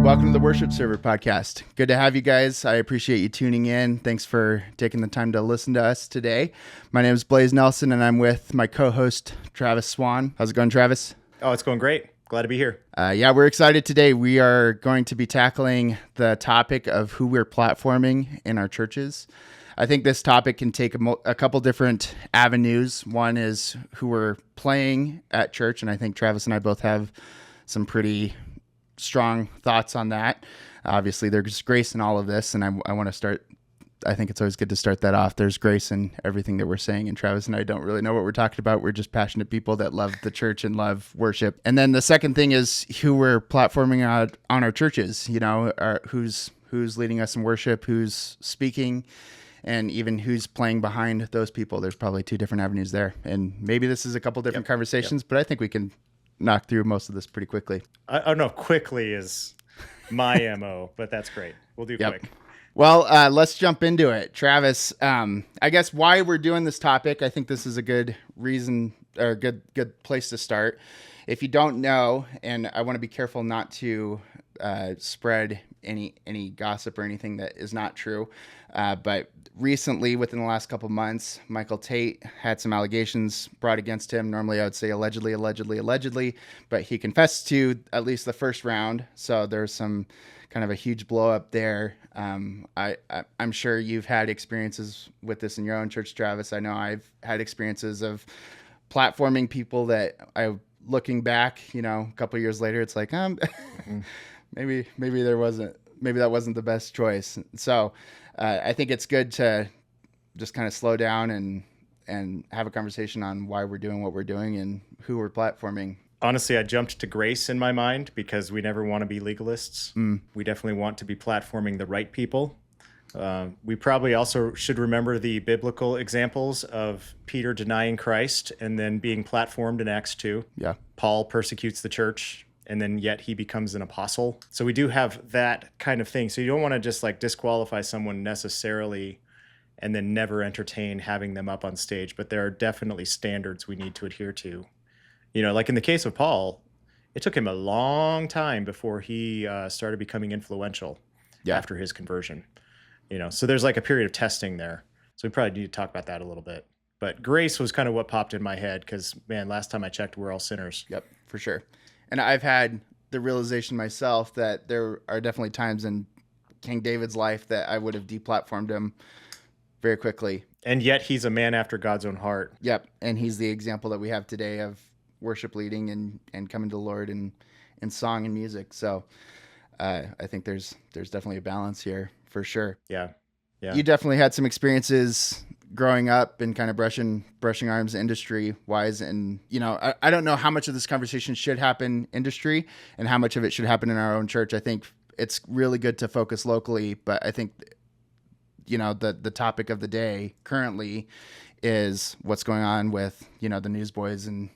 Welcome to the Worship Server Podcast. Good to have you guys. I appreciate you tuning in. Thanks for taking the time to listen to us today. My name is Blaise Nelson, and I'm with my co-host, Travis Swan. How's it going, Travis? Oh, it's going great. Glad to be here. Yeah, we're excited today. We are going to be tackling the topic of who we're platforming in our churches. I think this topic can take a couple different avenues. One is who we're playing at church, and I think Travis and I both have some pretty strong thoughts on that. Obviously, there's grace in all of this, and I want to start. I think it's always good to start that off. There's grace in everything that we're saying, and Travis and I don't really know what we're talking about. We're just passionate people that love the church and love worship. And then the second thing is who we're platforming on our churches. You know, who's leading us in worship, who's speaking, and even who's playing behind those people. There's probably two different avenues there, and maybe this is a couple different conversations, but I think we can knock through most of this pretty quickly. I don't know if quickly is my MO, but that's great. We'll do quick. Well, let's jump into it. Travis, I guess why we're doing this topic, I think this is a good reason or good place to start. If you don't know, and I want to be careful not to spread any gossip or anything that is not true, but recently, within the last couple months, Michael Tate had some allegations brought against him. Normally, I would say allegedly, but he confessed to at least the first round. So there's some kind of a huge blow up there. I'm sure you've had experiences with this in your own church, Travis. I know I've had experiences of platforming people that looking back, a couple of years later, it's like, maybe that wasn't the best choice. So I think it's good to just kind of slow down and have a conversation on why we're doing what we're doing and who we're platforming. Honestly, I jumped to grace in my mind because we never want to be legalists. We definitely want to be platforming the right people. We probably also should remember the biblical examples of Peter denying Christ and then being platformed in Acts 2. Yeah. Paul persecutes the church, and then yet he becomes an apostle. So we do have that kind of thing. So you don't want to just like disqualify someone necessarily and then never entertain having them up on stage. But there are definitely standards we need to adhere to. Like in the case of Paul, it took him a long time before he started becoming influential after his conversion. So there's like a period of testing there. So we probably need to talk about that a little bit. But grace was kind of what popped in my head because, man, last time I checked, we're all sinners. Yep, for sure. And I've had the realization myself that there are definitely times in King David's life that I would have deplatformed him very quickly. And yet he's a man after God's own heart. Yep. And he's the example that we have today of worship leading and coming to the Lord in song and music. So I think there's definitely a balance here for sure. Yeah. You definitely had some experiences growing up and kind of brushing arms industry wise. And, I don't know how much of this conversation should happen industry and how much of it should happen in our own church. I think it's really good to focus locally, but I think, the topic of the day currently is what's going on with, the Newsboys and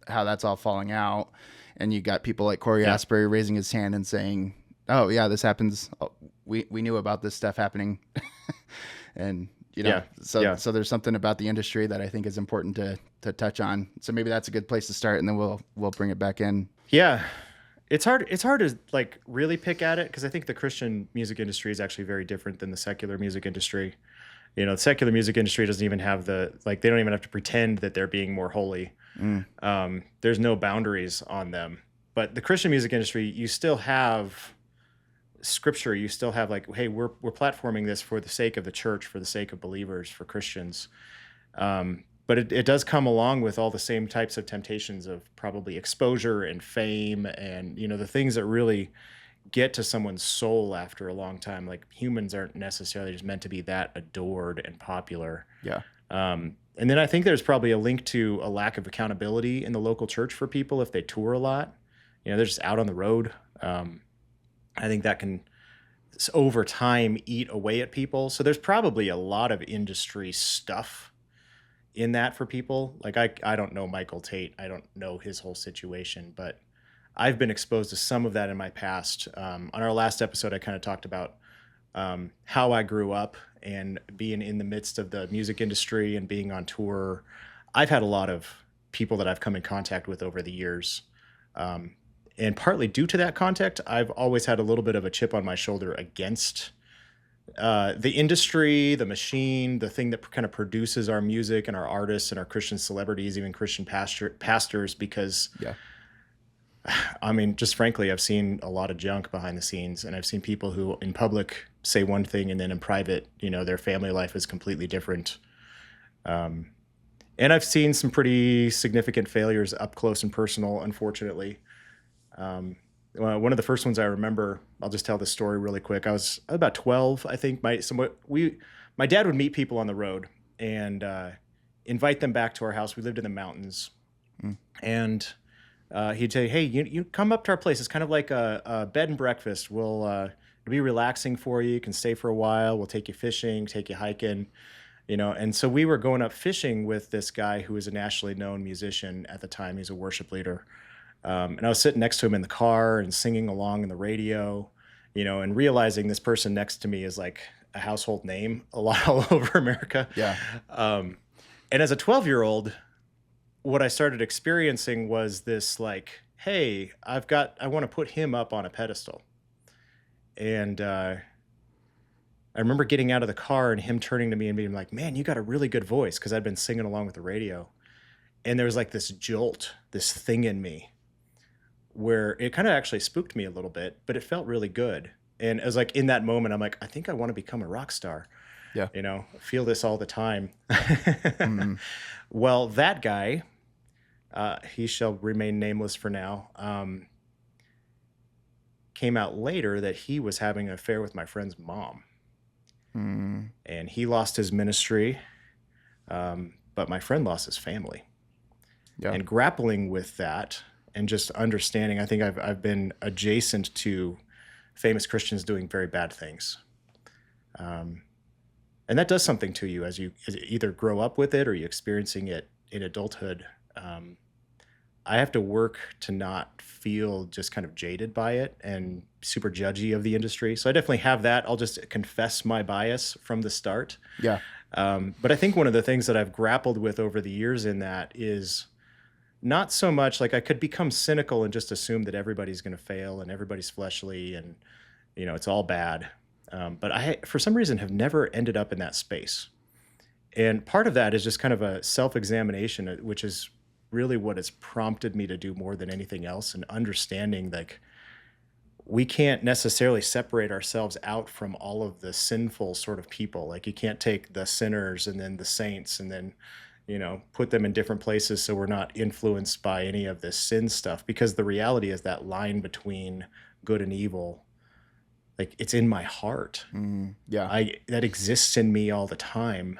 how that's all falling out. And you got people like Corey Asbury raising his hand and saying, oh yeah, this happens. We knew about this stuff happening. And, so there's something about the industry that I think is important to touch on. So maybe that's a good place to start, and then we'll bring it back in. Yeah. It's hard to like really pick at it because I think the Christian music industry is actually very different than the secular music industry. The secular music industry doesn't even have they don't even have to pretend that they're being more holy. There's no boundaries on them. But the Christian music industry, you still have scripture. You still have like, hey, we're platforming this for the sake of the church, for the sake of believers, for Christians. But it does come along with all the same types of temptations of probably exposure and fame and, the things that really get to someone's soul after a long time. Like humans aren't necessarily just meant to be that adored and popular. Yeah. And then I think there's probably a link to a lack of accountability in the local church for people if they tour a lot. They're just out on the road. I think that can, over time, eat away at people. So there's probably a lot of industry stuff in that for people. Like I don't know Michael Tate. I don't know his whole situation, but I've been exposed to some of that in my past. On our last episode, I kind of talked about how I grew up and being in the midst of the music industry and being on tour. I've had a lot of people that I've come in contact with over the years And partly due to that context, I've always had a little bit of a chip on my shoulder against the industry, the machine, the thing that kind of produces our music and our artists and our Christian celebrities, even Christian pastors, because Yeah. I mean, just frankly, I've seen a lot of junk behind the scenes, and I've seen people who in public say one thing and then in private, their family life is completely different. And I've seen some pretty significant failures up close and personal, unfortunately. One of the first ones I remember, I'll just tell this story really quick. I was about 12, I think. My dad would meet people on the road and invite them back to our house. We lived in the mountains, and he'd say, "Hey, you come up to our place. It's kind of like a bed and breakfast. It'll be relaxing for you. You can stay for a while. We'll take you fishing, take you hiking." And so we were going up fishing with this guy who was a nationally known musician at the time. He's a worship leader. And I was sitting next to him in the car and singing along in the radio, and realizing this person next to me is like a household name a lot all over America. Yeah. And as a 12-year-old, what I started experiencing was this like, hey, I want to put him up on a pedestal. And I remember getting out of the car and him turning to me and being like, "Man, you got a really good voice," because I'd been singing along with the radio. And there was like this jolt, this thing in me where it kind of actually spooked me a little bit, but it felt really good. And it was like in that moment, I'm like, I think I want to become a rock star. Yeah. I feel this all the time. Well, that guy, he shall remain nameless for now, came out later that he was having an affair with my friend's mom. And he lost his ministry, but my friend lost his family. Yeah. And grappling with that and just understanding, I think I've been adjacent to famous Christians doing very bad things. And that does something to you as you either grow up with it or you're experiencing it in adulthood. I have to work to not feel just kind of jaded by it and super judgy of the industry. So I definitely have that. I'll just confess my bias from the start. Yeah. But I think one of the things that I've grappled with over the years in that is not so much like I could become cynical and just assume that everybody's going to fail and everybody's fleshly and, it's all bad. But I, for some reason, have never ended up in that space. And part of that is just kind of a self-examination, which is really what has prompted me to do more than anything else, and understanding like we can't necessarily separate ourselves out from all of the sinful sort of people. Like you can't take the sinners and then the saints and then, put them in different places so we're not influenced by any of this sin stuff, because the reality is that line between good and evil, like it's in my heart. Yeah. That exists in me all the time.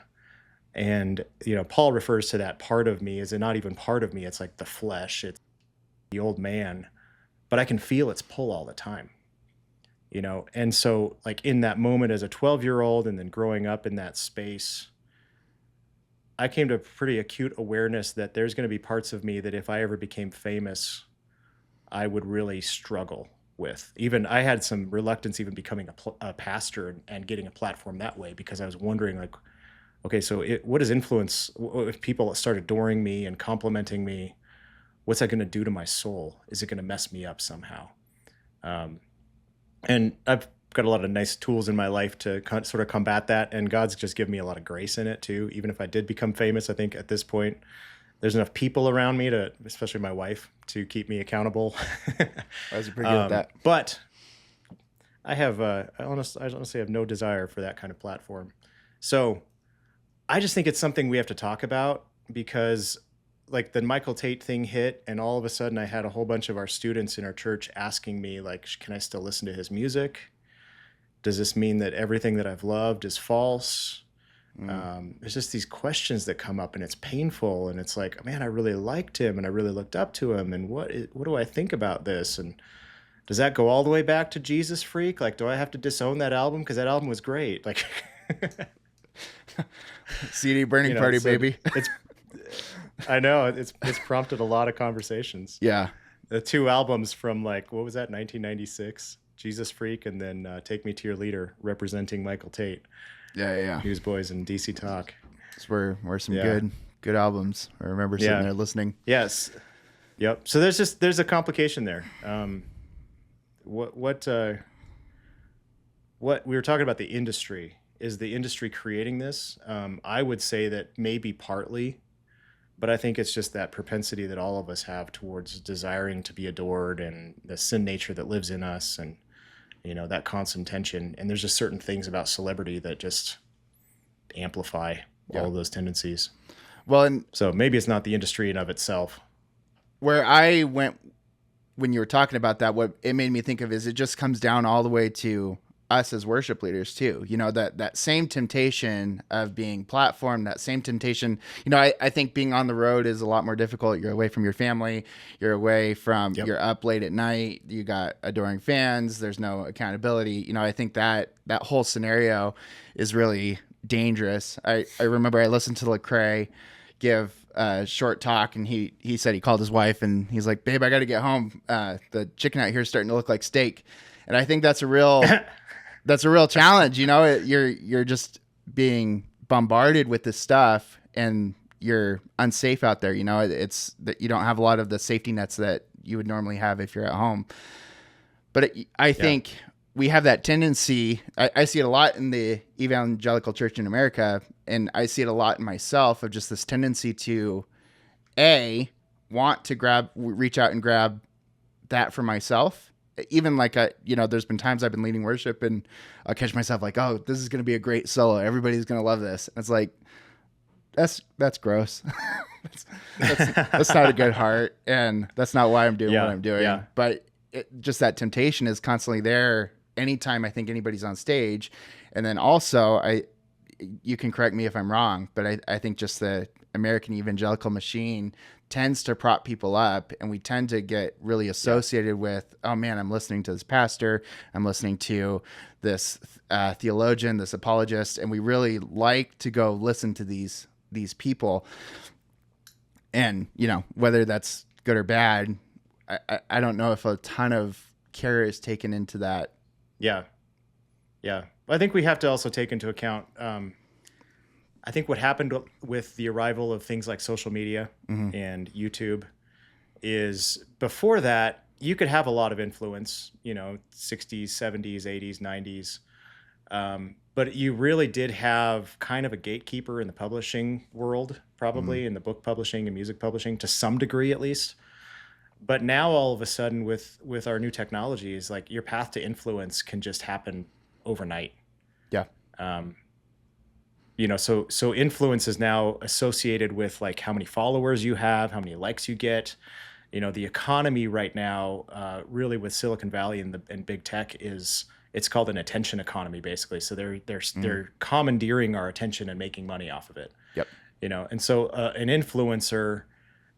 And, Paul refers to that part of me as not even part of me. It's like the flesh, it's the old man, but I can feel its pull all the time, And so like in that moment as a 12-year-old and then growing up in that space, I came to a pretty acute awareness that there's going to be parts of me that if I ever became famous, I would really struggle with. Even I had some reluctance even becoming a pastor and getting a platform that way, because I was wondering like, okay, so what is influence? If people start adoring me and complimenting me, what's that going to do to my soul? Is it going to mess me up somehow? And I've got a lot of nice tools in my life to sort of combat that. And God's just given me a lot of grace in it too. Even if I did become famous, I think at this point, there's enough people around me to, especially my wife, to keep me accountable. I was pretty good at that. But I honestly have no desire for that kind of platform. So I just think it's something we have to talk about, because like the Michael Tate thing hit, and all of a sudden I had a whole bunch of our students in our church asking me like, can I still listen to his music? Does this mean that everything that I've loved is false? There's just these questions that come up, and it's painful. And it's like, man, I really liked him and I really looked up to him. And what do I think about this? And does that go all the way back to Jesus Freak? Like, do I have to disown that album? Because that album was great. Like CD burning party, so baby. I know it's prompted a lot of conversations. Yeah. The two albums from like, what was that? 1996, Jesus Freak, and then Take Me to Your Leader, representing Michael Tate. Yeah. Newsboys and DC Talk. Those were some good albums. I remember sitting there listening. Yes. Yep. So there's a complication there. What we were talking about the industry. Is the industry creating this? I would say that maybe partly, but I think it's just that propensity that all of us have towards desiring to be adored and the sin nature that lives in us, and that constant tension. And there's just certain things about celebrity that just amplify all of those tendencies. Well, and so maybe it's not the industry in of itself. Where I went when you were talking about that, what it made me think of is it just comes down all the way to us as worship leaders too. That same temptation of being platformed, that same temptation, I think being on the road is a lot more difficult. You're away from your family, you're away from, you're up late at night, you got adoring fans, there's no accountability. I think that whole scenario is really dangerous. I remember I listened to Lecrae give a short talk, and he said he called his wife and he's like, babe, I got to get home. The chicken out here is starting to look like steak. And I think that's a real challenge. You're just being bombarded with this stuff and you're unsafe out there. It's that you don't have a lot of the safety nets that you would normally have if you're at home. But I think we have that tendency. I see it a lot in the evangelical church in America, and I see it a lot in myself, of just this tendency to want to reach out and grab that for myself. Even like, there's been times I've been leading worship and I'll catch myself like, oh, this is going to be a great solo. Everybody's going to love this. And it's like, that's gross. that's not a good heart. And that's not why I'm doing what I'm doing. Yeah. But just that temptation is constantly there anytime I think anybody's on stage. And then also you can correct me if I'm wrong, but I think just the American evangelical machine tends to prop people up, and we tend to get really associated with, oh man, I'm listening to this pastor, I'm listening to this theologian, this apologist, and we really like to go listen to these people. And whether that's good or bad, I don't know if a ton of care is taken into that. Yeah. I think we have to also take into account, I think what happened with the arrival of things like social media and YouTube is, before that, you could have a lot of influence, 60s, 70s, 80s, 90s. But you really did have kind of a gatekeeper in the publishing world, probably in the book publishing and music publishing, to some degree at least. But now all of a sudden with our new technologies, like, your path to influence can just happen overnight. Yeah. So influence is now associated with like how many followers you have, how many likes you get. The economy right now, really with Silicon Valley and big tech, it's called an attention economy, basically. So they're commandeering our attention and making money off of it. Yep. And so an influencer,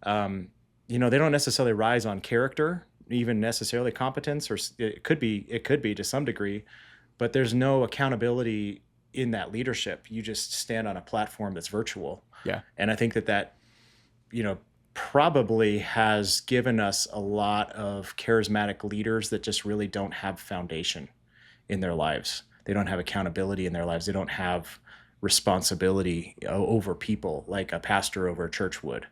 they don't necessarily rise on character, even necessarily competence, or it could be to some degree, but there's no accountability in that leadership. You just stand on a platform that's virtual. Yeah. And I think that probably has given us a lot of charismatic leaders that just really don't have foundation in their lives. They don't have accountability in their lives. They don't have responsibility over people like a pastor over a church would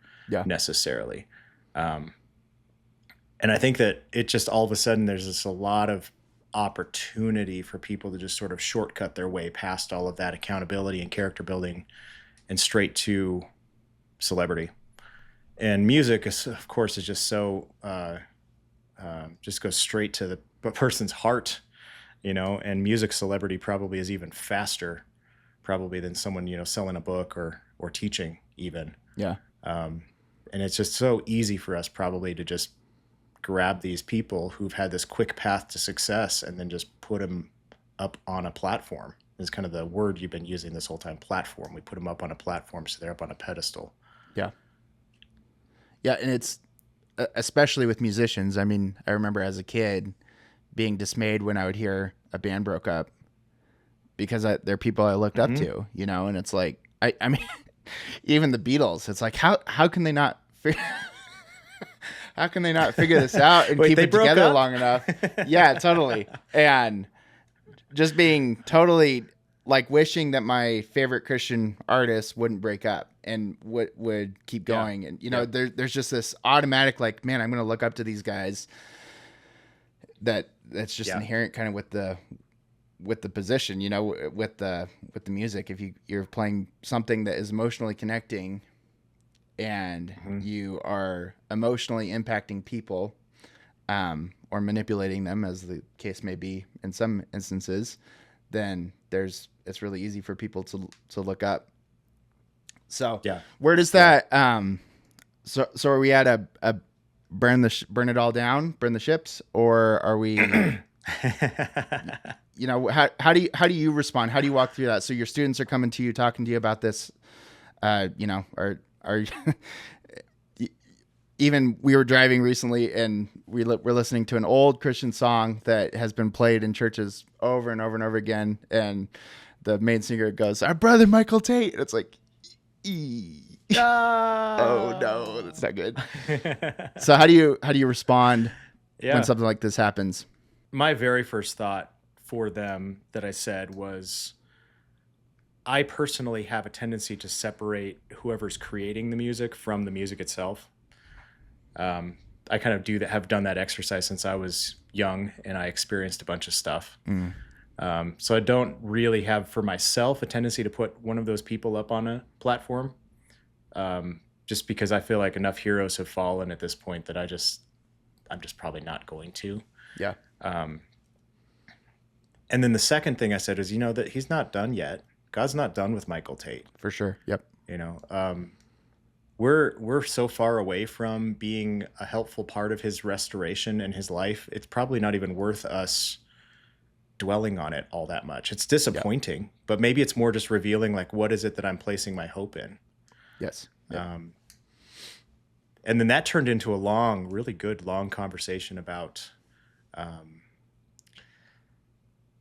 necessarily. And I think that it just, all of a sudden, there's just a lot of opportunity for people to just sort of shortcut their way past all of that accountability and character building and straight to celebrity. And music is, of course, is just so just goes straight to the person's heart, and music celebrity probably is even faster probably than someone, selling a book or teaching even. Yeah. And it's just so easy for us probably to just grab these people who've had this quick path to success and then just put them up on a platform. Is kind of the word you've been using this whole time, platform. We put them up on a platform, so they're up on a pedestal. Yeah. Yeah, and it's especially with musicians. I mean, I remember as a kid being dismayed when I would hear a band broke up, because they're people I looked up to, and it's like, I mean, even the Beatles, it's like, how can they not figure how can they not figure this out and keep it together long enough? Yeah, totally. And just being totally like wishing that my favorite Christian artist wouldn't break up. and would keep Yeah. going. And, there's just this automatic, like, man, I'm going to look up to these guys that's just inherent kind of with the position, with the music. If you're playing something that is emotionally connecting and you are emotionally impacting people, or manipulating them, as the case may be in some instances, then it's really easy for people to look up. So where does that, so are we at a burn it all down, burn the ships, or are we, how do you respond? How do you walk through that? So your students are coming to you, talking to you about this, are even we were driving recently and we're listening to an old Christian song that has been played in churches over and over and over again. And the main singer goes, "Our brother Michael Tate." And it's like, oh no, that's not good. So how do you respond when something like this happens? My very first thought for them that I said was, I personally have a tendency to separate whoever's creating the music from the music itself. I kind of have done that exercise since I was young, and I experienced a bunch of stuff. So I don't really have for myself a tendency to put one of those people up on a platform, just because I feel like enough heroes have fallen at this point that I'm just probably not going to. Yeah. And then the second thing I said is, that he's not done yet. God's not done with Michael Tate. For sure. Yep. We're so far away from being a helpful part of his restoration and his life. It's probably not even worth us dwelling on it all that much. It's disappointing, but maybe it's more just revealing, like, what is it that I'm placing my hope in? Yes. Yep. And then that turned into a really good long conversation about,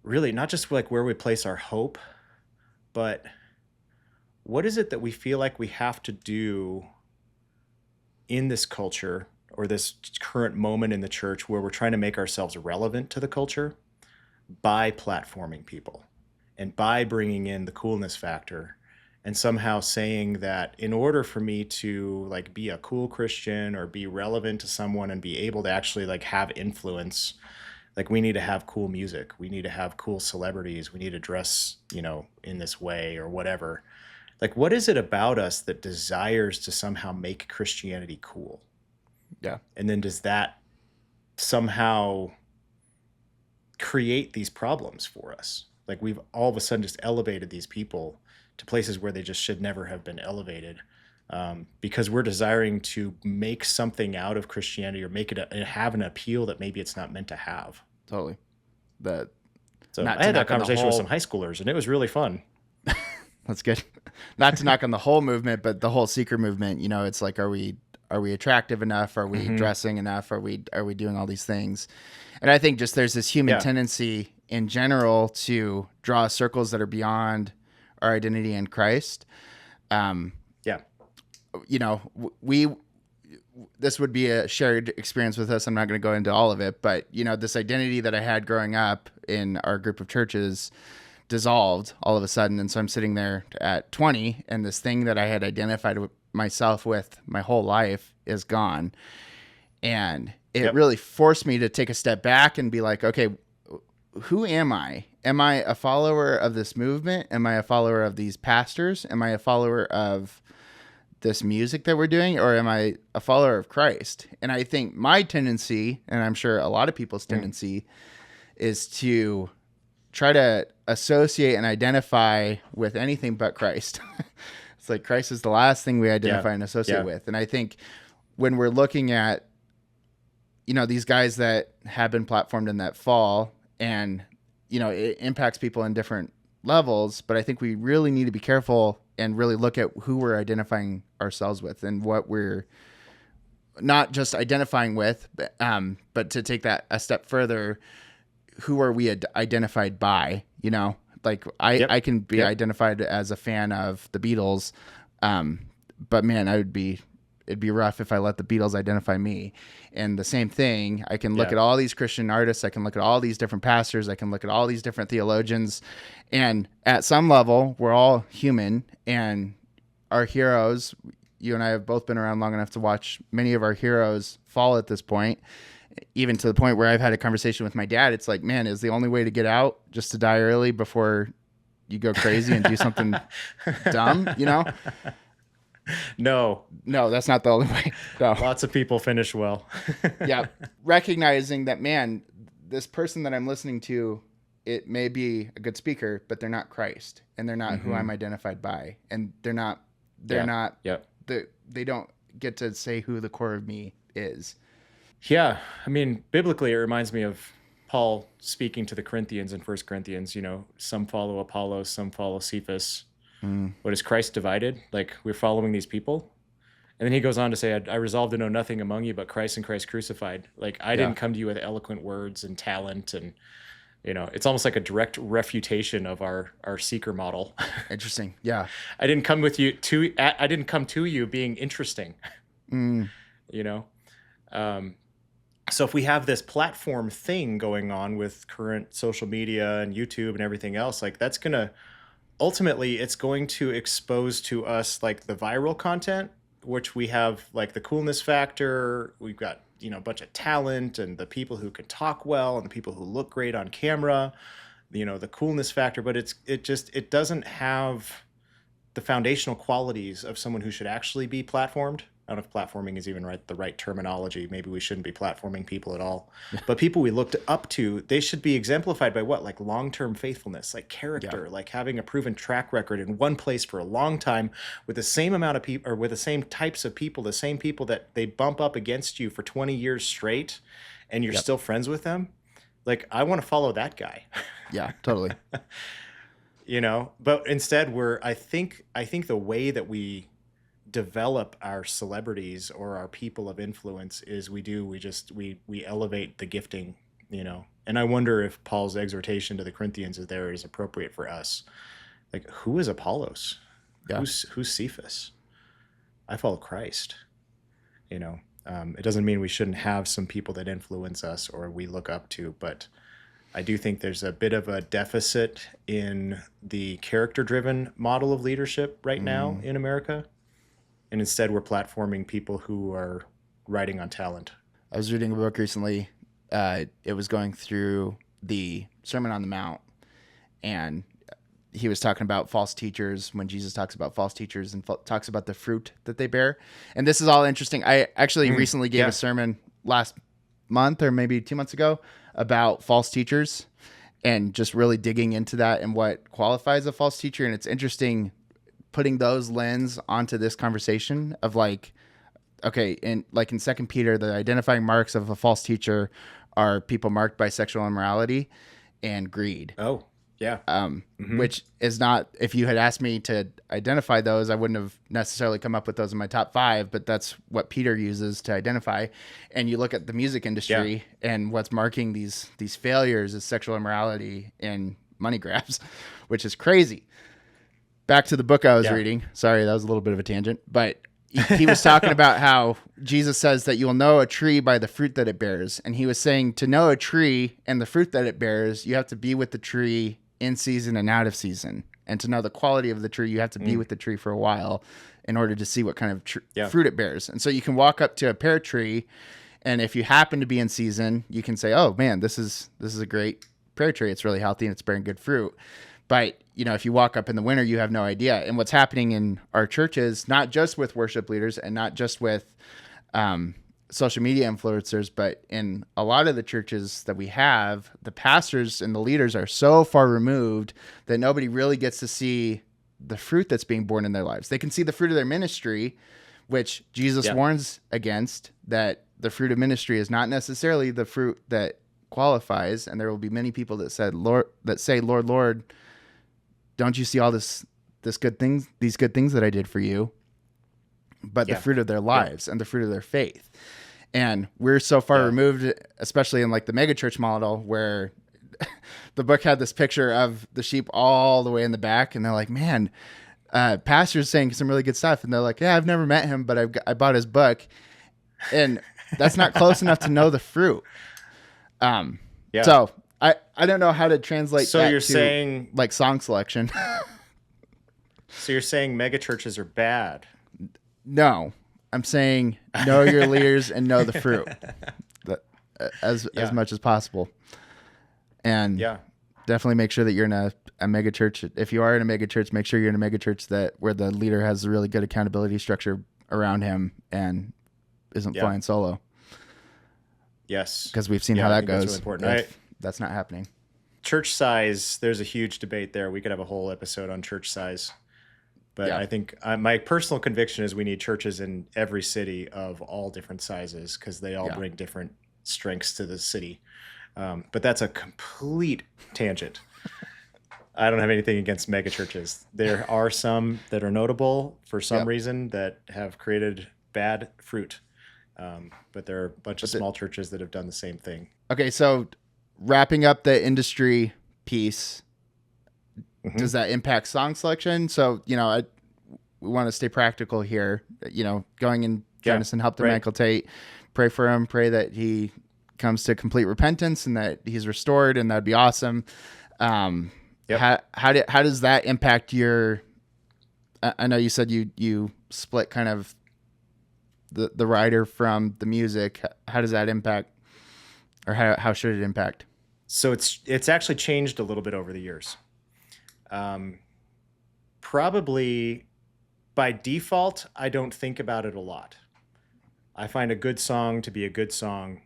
really not just like where we place our hope, but what is it that we feel like we have to do in this culture or this current moment in the church where we're trying to make ourselves relevant to the culture by platforming people and by bringing in the coolness factor, and somehow saying that in order for me to like be a cool Christian or be relevant to someone and be able to actually like have influence, like we need to have cool music, we need to have cool celebrities, we need to dress, in this way or whatever. Like, what is it about us that desires to somehow make Christianity cool? Yeah. And then does that somehow create these problems for us? Like, we've all of a sudden just elevated these people to places where they just should never have been elevated, because we're desiring to make something out of Christianity or make it have an appeal that maybe it's not meant to have. Totally. So I had that conversation with some high schoolers, and it was really fun. That's good. Not to knock on the whole movement, but the whole seeker movement, it's like, are we attractive enough? Are we dressing enough? Are we doing all these things? And I think just there's this human tendency in general to draw circles that are beyond our identity in Christ. This would be a shared experience with us. I'm not going to go into all of it, but this identity that I had growing up in our group of churches dissolved all of a sudden. And so I'm sitting there at 20 and this thing that I had identified with myself with my whole life is gone. And it really forced me to take a step back and be like, okay, who am I? Am I a follower of this movement? Am I a follower of these pastors? Am I a follower of this music that we're doing? Or am I a follower of Christ? And I think my tendency, and I'm sure a lot of people's tendency, is to try to associate and identify with anything but Christ. It's like Christ is the last thing we identify and associate with. And I think when we're looking at, these guys that have been platformed in that fall, and, it impacts people in different levels, but I think we really need to be careful and really look at who we're identifying ourselves with and what we're not just identifying with, but to take that a step further, who are we identified by? Like I can be identified as a fan of the Beatles, but man, it'd be rough if I let the Beatles identify me. And the same thing, I can look at all these Christian artists, I can look at all these different pastors, I can look at all these different theologians, and at some level, we're all human, and our heroes, you and I have both been around long enough to watch many of our heroes fall at this point, even to the point where I've had a conversation with my dad. It's like, man, is the only way to get out just to die early before you go crazy and do something dumb, you know? No, No, that's not the only way. No. lots of people finish well. Yeah. Recognizing that, man, this person that I'm listening to, it may be a good speaker, but they're not Christ, and they're not who I'm identified by. And they're not, Yep. they don't get to say who the core of me is. Yeah. I mean, biblically, it reminds me of Paul speaking to the Corinthians in 1 Corinthians, some follow Apollos, some follow Cephas. What is Christ divided? Like, we're following these people. And then he goes on to say, I resolved to know nothing among you but Christ and Christ crucified. Like, I didn't come to you with eloquent words and talent. And, it's almost like a direct refutation of our seeker model. Interesting. Yeah. I didn't come to you being interesting. So if we have this platform thing going on with current social media and YouTube and everything else, like, that's going to, ultimately, it's going to expose to us like the viral content, which we have like the coolness factor. We've got, a bunch of talent and the people who can talk well and the people who look great on camera, the coolness factor, but it doesn't have the foundational qualities of someone who should actually be platformed. I don't know if platforming is even the right terminology. Maybe we shouldn't be platforming people at all. But people we looked up to, they should be exemplified by what? Like long-term faithfulness, like character, like having a proven track record in one place for a long time with the same amount of people, or with the same types of people, the same people that they bump up against you for 20 years straight, and you're still friends with them. Like, I want to follow that guy. Yeah, totally. But instead I think the way that we develop our celebrities or our people of influence is we elevate the gifting, and I wonder if Paul's exhortation to the Corinthians is appropriate for us. Like, who is Apollos? Who's Cephas? I follow Christ. It doesn't mean we shouldn't have some people that influence us or we look up to, but I do think there's a bit of a deficit in the character-driven model of leadership right now in America. And instead, we're platforming people who are riding on talent. I was reading a book recently. It was going through the Sermon on the Mount, and he was talking about false teachers when Jesus talks about false teachers and talks about the fruit that they bear. And this is all interesting. I actually recently gave a sermon last month or maybe 2 months ago about false teachers and just really digging into that and what qualifies a false teacher. And it's interesting putting those lens onto this conversation of like, okay, in 2 Peter, the identifying marks of a false teacher are people marked by sexual immorality and greed. Oh, yeah. Which is not, if you had asked me to identify those, I wouldn't have necessarily come up with those in my top 5, but that's what Peter uses to identify. And you look at the music industry and what's marking these failures is sexual immorality and money grabs, which is crazy. Back to the book I was reading. Sorry, that was a little bit of a tangent, but he was talking about how Jesus says that you'll know a tree by the fruit that it bears. And he was saying to know a tree and the fruit that it bears, you have to be with the tree in season and out of season. And to know the quality of the tree, you have to be with the tree for a while in order to see what kind of fruit it bears. And so you can walk up to a pear tree, and if you happen to be in season, you can say, oh man, this is a great pear tree. It's really healthy and it's bearing good fruit. But, if you walk up in the winter, you have no idea. And what's happening in our churches, not just with worship leaders and not just with social media influencers, but in a lot of the churches that we have, the pastors and the leaders are so far removed that nobody really gets to see the fruit that's being born in their lives. They can see the fruit of their ministry, which Jesus warns against, that the fruit of ministry is not necessarily the fruit that qualifies. And there will be many people that say, Lord, Lord, don't you see all these good things that I did for you? But the fruit of their lives and the fruit of their faith. And we're so far removed, especially in like the megachurch model, where the book had this picture of the sheep all the way in the back. And they're like, man, pastor's saying some really good stuff. And they're like, yeah, I've never met him, but I bought his book. And that's not close enough to know the fruit. So I don't know how to translate so that you're to saying like song selection. So you're saying mega churches are bad? No, I'm saying know your leaders and know the fruit as Yeah. much as possible. And Yeah. definitely make sure that you're in a mega church. If you are in a mega church, make sure you're in a mega church where the leader has a really good accountability structure around him and isn't Yeah. flying solo. Yes. Because we've seen Yeah, how I that think that's goes. really important. If that's not happening. Church size, there's a huge debate there. We could have a whole episode on church size. But Yeah. I think my personal conviction is we need churches in every city of all different sizes because they all bring different strengths to the city. But that's a complete tangent. I don't have anything against mega churches. There are some that are notable for some reason that have created bad fruit. But there are a bunch of small churches that have done the same thing. Okay, so wrapping up the industry piece, does that impact song selection? So, we want to stay practical here, going and trying to send help to Michael Tate, pray for him, pray that he comes to complete repentance and that he's restored, and that'd be awesome. How does that impact your, I know you said you split kind of the writer from the music. How does that impact, or how should it impact? So it's actually changed a little bit over the years. Probably by default, I don't think about it a lot. I find a good song to be a good song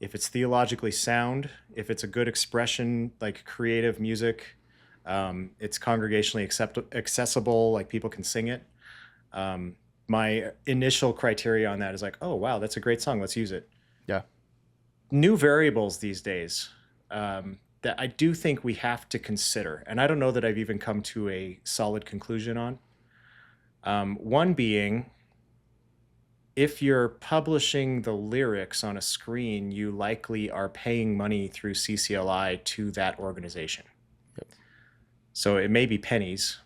if it's theologically sound, if it's a good expression, like creative music, it's congregationally accessible, like people can sing it. My initial criteria on that is like, oh, wow, that's a great song. Let's use it. Yeah. New variables these days that I do think we have to consider, and I don't know that I've even come to a solid conclusion on. One being, if you're publishing the lyrics on a screen, you likely are paying money through CCLI to that organization. Yep. So it may be pennies,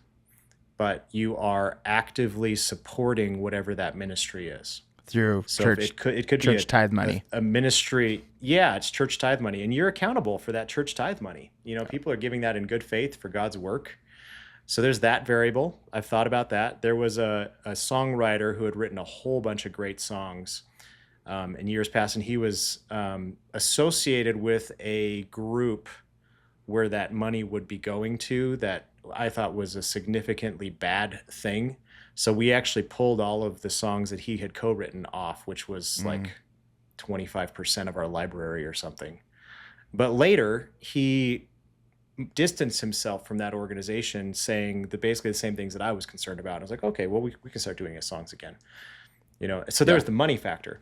but you are actively supporting whatever that ministry is. Through church, it could church be tithe money. A ministry. Yeah, it's church tithe money, and you're accountable for that church tithe money. People are giving that in good faith for God's work. So there's that variable. I've thought about that. There was a songwriter who had written a whole bunch of great songs in years past, and he was associated with a group where that money would be going to that I thought was a significantly bad thing. So we actually pulled all of the songs that he had co-written off, which was like 25% of our library or something. But later, he distanced himself from that organization, saying basically the same things that I was concerned about. I was like, okay, well, we can start doing his songs again. So there's the money factor.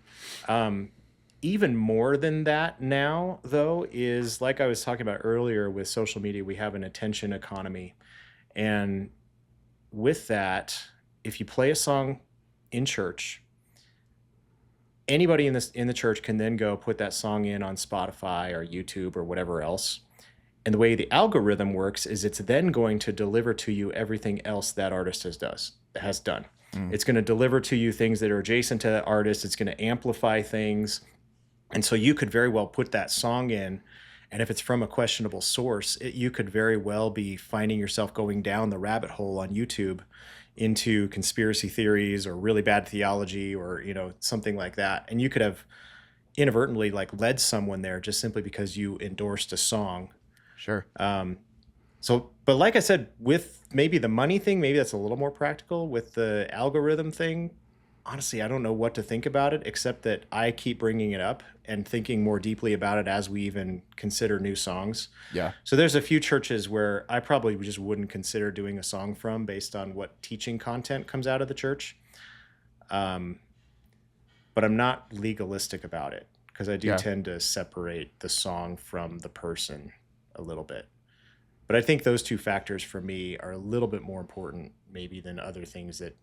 Even more than that now, though, is like I was talking about earlier with social media, we have an attention economy. And with that, if you play a song in church, anybody in the church can then go put that song in on Spotify or YouTube or whatever else. And the way the algorithm works is it's then going to deliver to you everything else that artist has done. It's going to deliver to you things that are adjacent to that artist. It's going to amplify things. And so you could very well put that song in, and if it's from a questionable source, you could very well be finding yourself going down the rabbit hole on YouTube into conspiracy theories or really bad theology or something like that. And you could have inadvertently led someone there just simply because you endorsed a song. Sure. But like I said, with maybe the money thing, maybe that's a little more practical. With the algorithm thing, honestly, I don't know what to think about it, except that I keep bringing it up and thinking more deeply about it as we even consider new songs. Yeah. So there's a few churches where I probably just wouldn't consider doing a song from based on what teaching content comes out of the church. But I'm not legalistic about it because I do tend to separate the song from the person a little bit. But I think those two factors for me are a little bit more important maybe than other things that,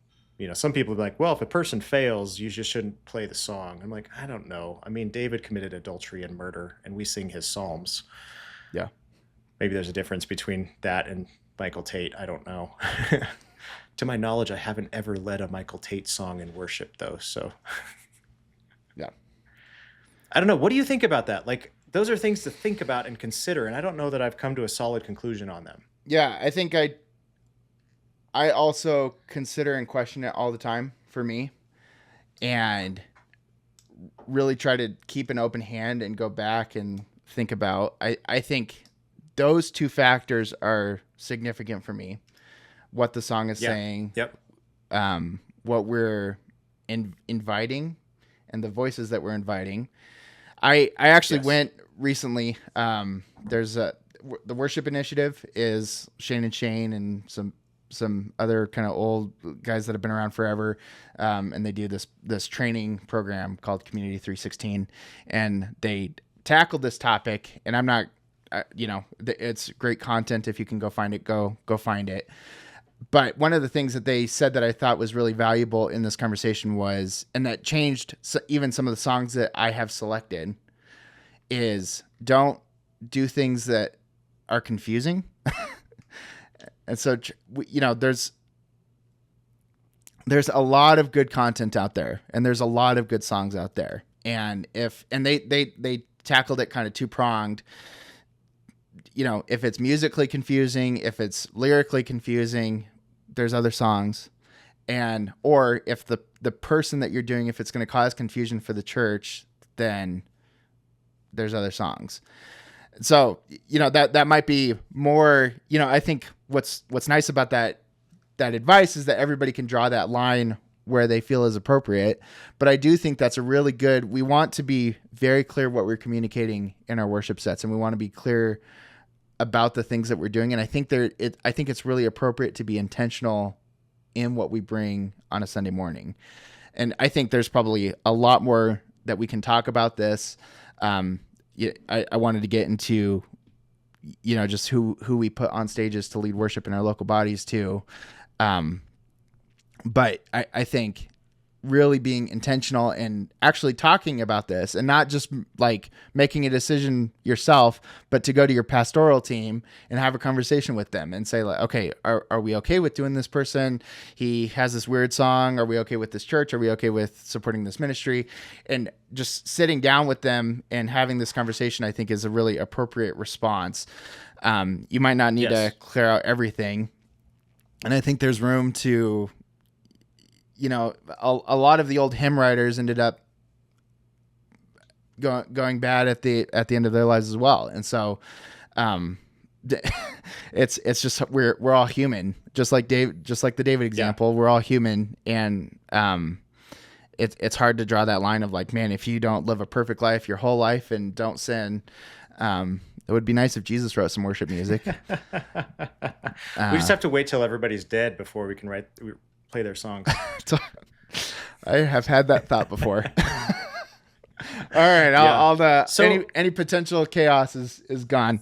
some people are like, well, if a person fails, you just shouldn't play the song. I'm like, I don't know. I mean, David committed adultery and murder, and we sing his psalms. Yeah. Maybe there's a difference between that and Michael Tate. I don't know. To my knowledge, I haven't ever led a Michael Tate song in worship, though. So, yeah. I don't know. What do you think about that? Those are things to think about and consider, and I don't know that I've come to a solid conclusion on them. Yeah, I think I also consider and question it all the time for me, and really try to keep an open hand and go back and think about. I think those two factors are significant for me. What the song is Yeah. saying, Yep. what we're inviting, and the voices that we're inviting. I actually Yes. went recently. There's the worship initiative is Shane and Shane and some other kind of old guys that have been around forever, and they do this training program called Community 316, and they tackled this topic. And I'm not, it's great content. If you can go find it, go find it. But one of the things that they said that I thought was really valuable in this conversation was, and that changed even some of the songs that I have selected, is don't do things that are confusing. And so, there's a lot of good content out there, and there's a lot of good songs out there. And they tackled it kind of two pronged. If it's musically confusing, if it's lyrically confusing, there's other songs. Or if the person that you're doing, if it's going to cause confusion for the church, then there's other songs. So, that might be more, I think what's nice about that advice is that everybody can draw that line where they feel is appropriate. But I do think that's a really good, we want to be very clear what we're communicating in our worship sets, and we want to be clear about the things that we're doing. And I think I think it's really appropriate to be intentional in what we bring on a Sunday morning. And I think there's probably a lot more that we can talk about this. I wanted to get into, just who we put on stages to lead worship in our local bodies too. But I think really being intentional and actually talking about this, and not just like making a decision yourself, but to go to your pastoral team and have a conversation with them and say, like, okay, are we okay with doing this person? He has this weird song. Are we okay with this church? Are we okay with supporting this ministry? And just sitting down with them and having this conversation, I think, is a really appropriate response. You might not need to clear out everything. And I think there's room to, a lot of the old hymn writers ended up going bad at the end of their lives as well. And so, it's just, we're all human, just like the David example. We're all human. And, it's hard to draw that line of like, man, if you don't live a perfect life your whole life and don't sin, it would be nice if Jesus wrote some worship music. We just have to wait till everybody's dead before we can play their songs. I have had that thought before. All right, all the any potential chaos is gone.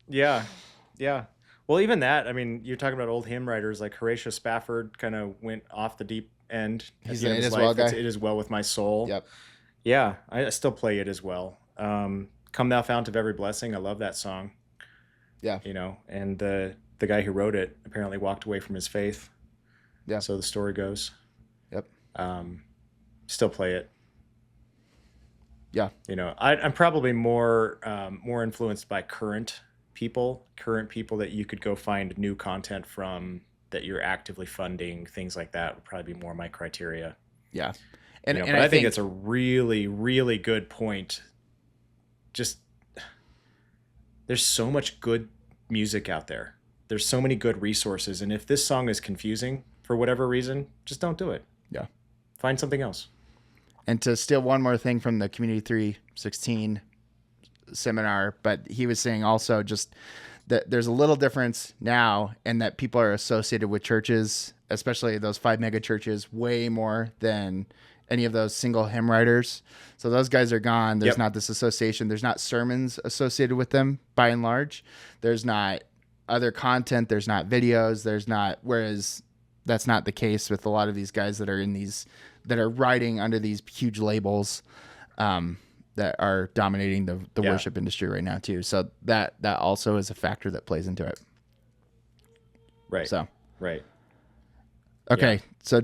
Yeah. Well, even that. I mean, you're talking about old hymn writers like Horatio Spafford. Kind of went off the deep end. He's an It Is Well guy. It Is Well with My Soul. Yep. Yeah, I still play It Is Well. Come Thou Fount of Every Blessing. I love that song. Yeah. And the guy who wrote it apparently walked away from his faith. Yeah. So the story goes. Yep. Still play it. Yeah. I'm probably more influenced by current people that you could go find new content from, that you're actively funding, things like that would probably be more my criteria. Yeah. And I think it's a really, really good point. Just, there's so much good music out there. There's so many good resources. And if this song is confusing for whatever reason, just don't do it. Yeah. Find something else. And to steal one more thing from the Community 316 seminar, but he was saying also just that there's a little difference now, and that people are associated with churches, especially those 5 mega churches, way more than any of those single hymn writers. So those guys are gone. There's not this association. There's not sermons associated with them by and large. There's not other content. There's not videos. There's not, whereas that's not the case with a lot of these guys that are writing under these huge labels, that are dominating the worship industry right now too. So that also is a factor that plays into it. Right. So, right. Okay. Yeah.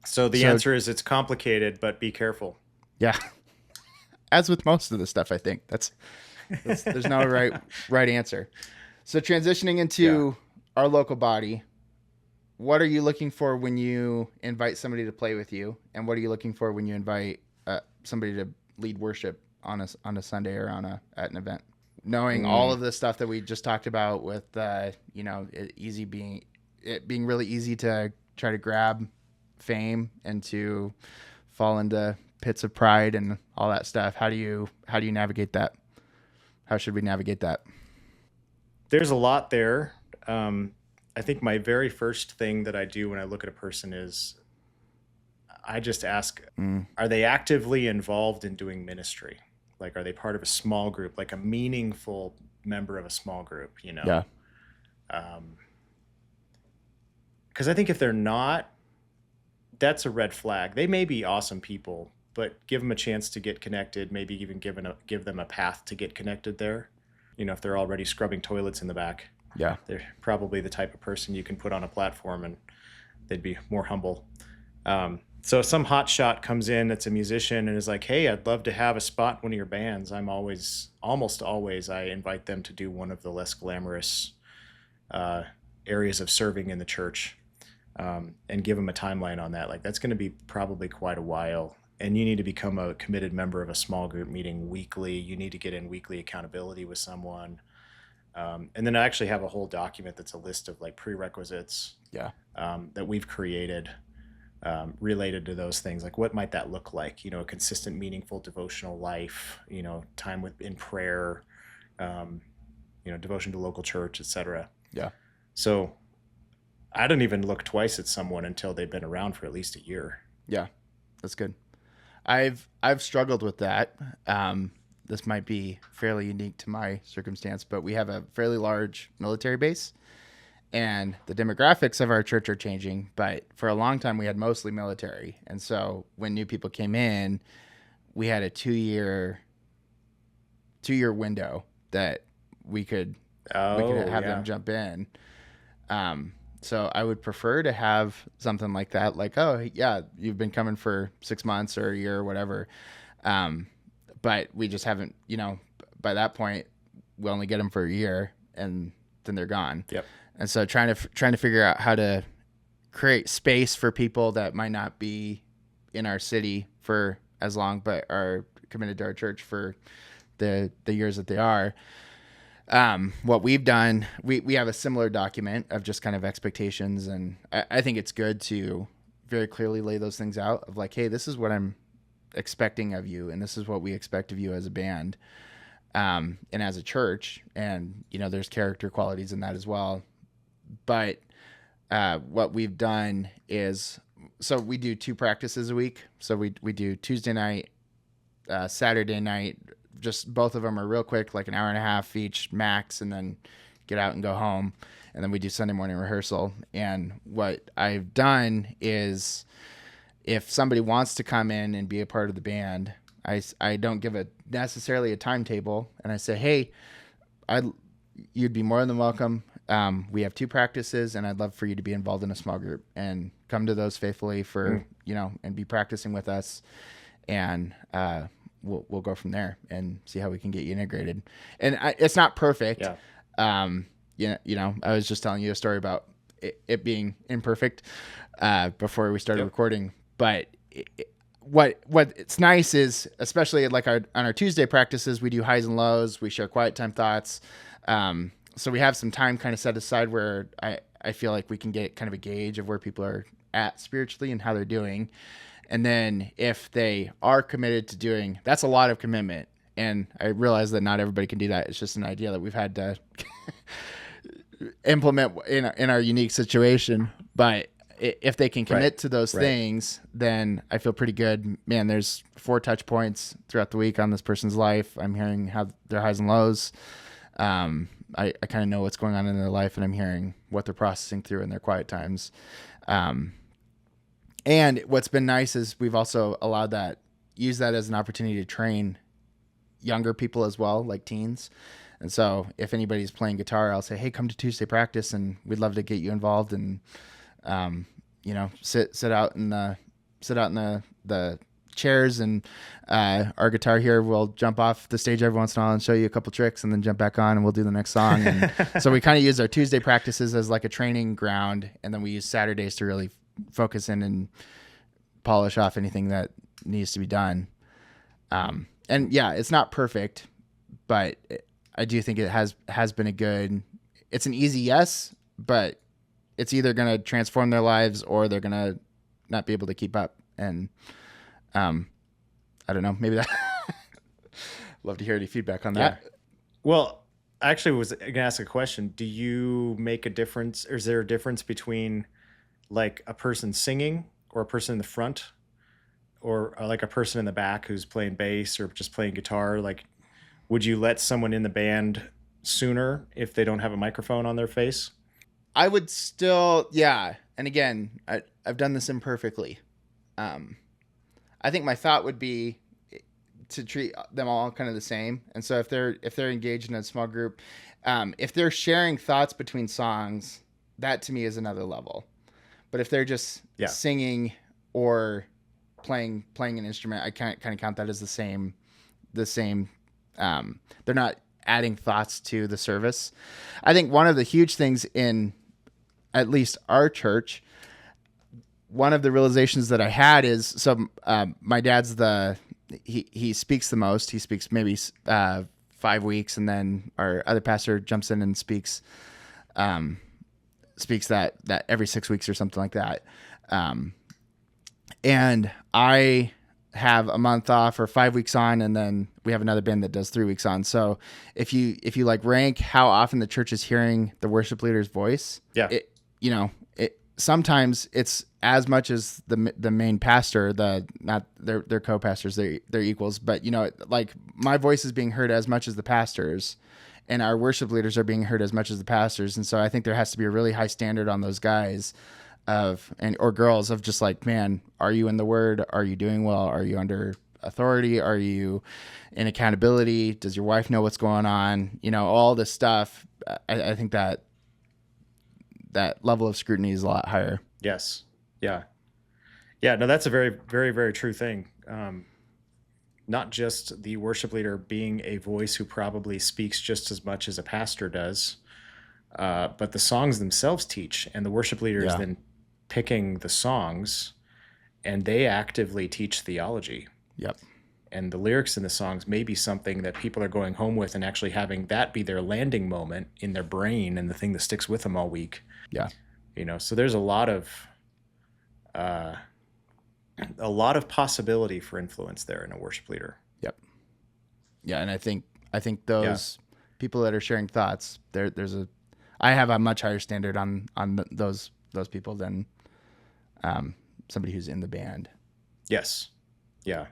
So the answer is, it's complicated, but be careful. Yeah. As with most of the stuff, I think there's no right answer. So transitioning into our local body, what are you looking for when you invite somebody to play with you, and what are you looking for when you invite somebody to lead worship on a Sunday or at an event? Knowing all of the stuff that we just talked about with it being really easy to try to grab fame and to fall into pits of pride and all that stuff. How do you navigate that? How should we navigate that? There's a lot there. I think my very first thing that I do when I look at a person is I just ask, are they actively involved in doing ministry? Like, are they part of a small group, like a meaningful member of a small group, Yeah. Because I think if they're not, that's a red flag. They may be awesome people, but give them a chance to get connected, maybe even give them a path to get connected there. If they're already scrubbing toilets in the back, Yeah. they're probably the type of person you can put on a platform and they'd be more humble. So some hotshot comes in that's a musician and is like, hey, I'd love to have a spot in one of your bands. Almost always, I invite them to do one of the less glamorous areas of serving in the church, and give them a timeline on that. Like, that's going to be probably quite a while. And you need to become a committed member of a small group meeting weekly. You need to get in weekly accountability with someone. And then I actually have a whole document that's a list of like prerequisites Yeah. that we've created related to those things. Like, what might that look like? A consistent, meaningful devotional life, time in prayer, devotion to local church, etc. Yeah. So I don't even look twice at someone until they've been around for at least a year. Yeah. That's good. I've struggled with that. This might be fairly unique to my circumstance, but we have a fairly large military base, and the demographics of our church are changing. But for a long time, we had mostly military, and so when new people came in, we had a two-year window that we could have them jump in. So I would prefer to have something like that, like, oh yeah, you've been coming for 6 months or a year or whatever. But we just haven't, by that point we only get them for a year and then they're gone. Yep. And so trying to figure out how to create space for people that might not be in our city for as long, but are committed to our church for the years that they are. What we've done, we have a similar document of just kind of expectations. And I think it's good to very clearly lay those things out of like, hey, this is what I'm expecting of you. And this is what we expect of you as a band, and as a church. And, there's character qualities in that as well. But, what we've done is, so we do 2 practices a week. So we do Tuesday night, Saturday night. Just both of them are real quick, like an hour and a half each max, and then get out and go home. And then we do Sunday morning rehearsal. And what I've done is, if somebody wants to come in and be a part of the band, I don't give necessarily a timetable, and I say, hey, you'd be more than welcome. We have 2 practices, and I'd love for you to be involved in a small group and come to those faithfully for and be practicing with us, and we'll go from there and see how we can get you integrated. And it's not perfect. Yeah. I was just telling you a story about it being imperfect before we started recording. But what's nice is, especially like on our Tuesday practices, we do highs and lows. We share quiet time thoughts. So we have some time kind of set aside where I feel like we can get kind of a gauge of where people are at spiritually and how they're doing. And then if they are committed to doing, that's a lot of commitment. And I realize that not everybody can do that. It's just an idea that we've had to implement in our unique situation. But if they can commit to those things, then I feel pretty good. Man, there's 4 touch points throughout the week on this person's life. I'm hearing how their highs and lows. I kind of know what's going on in their life, and I'm hearing what they're processing through in their quiet times. And what's been nice is we've also use that as an opportunity to train younger people as well, like teens. And so if anybody's playing guitar, I'll say, hey, come to Tuesday practice and we'd love to get you involved and, sit out in the chairs, and our guitar here will jump off the stage every once in a while and show you a couple tricks, and then jump back on, and we'll do the next song. And so we kind of use our Tuesday practices as like a training ground, and then we use Saturdays to really focus in and polish off anything that needs to be done. And yeah, it's not perfect, but I do think it has been it's an easy yes, but it's either going to transform their lives or they're going to not be able to keep up. And I don't know, maybe that love to hear any feedback on that. Yeah. Well, I actually was going to ask a question. Do you make a difference, or is there a difference between like a person singing or a person in the front, or like a person in the back who's playing bass or just playing guitar? Like, would you let someone in the band sooner if they don't have a microphone on their face? I would still, yeah. And again, I've done this imperfectly. I think my thought would be to treat them all kind of the same. And so if they're engaged in a small group, if they're sharing thoughts between songs, that to me is another level. But if they're just singing or playing an instrument, I kind of count that as the same. They're not adding thoughts to the service. I think one of the huge things in at least our church, one of the realizations that I had is, my dad's he speaks the most. He speaks maybe 5 weeks, and then our other pastor jumps in and speaks that every 6 weeks or something like that. And I have a month off or 5 weeks on, and then we have another band that does 3 weeks on. So if you like rank how often the church is hearing the worship leader's voice, sometimes it's as much as the main pastor, not their co-pastors, they're equals, but like my voice is being heard as much as the pastors, and our worship leaders are being heard as much as the pastors. And so I think there has to be a really high standard on those guys or girls of just like, man, are you in the word? Are you doing well? Are you under authority? Are you in accountability? Does your wife know what's going on? All this stuff. I think that level of scrutiny is a lot higher. Yes. Yeah. Yeah. No, that's a very, very, very true thing. Not just the worship leader being a voice who probably speaks just as much as a pastor does, but the songs themselves teach, and the worship leader is then picking the songs, and they actively teach theology. Yep. And the lyrics in the songs may be something that people are going home with and actually having that be their landing moment in their brain and the thing that sticks with them all week. Yeah. So there's a lot of possibility for influence there in a worship leader. Yep. Yeah. And I think those people that are sharing thoughts, I have a much higher standard on those people than somebody who's in the band. Yes. Yeah.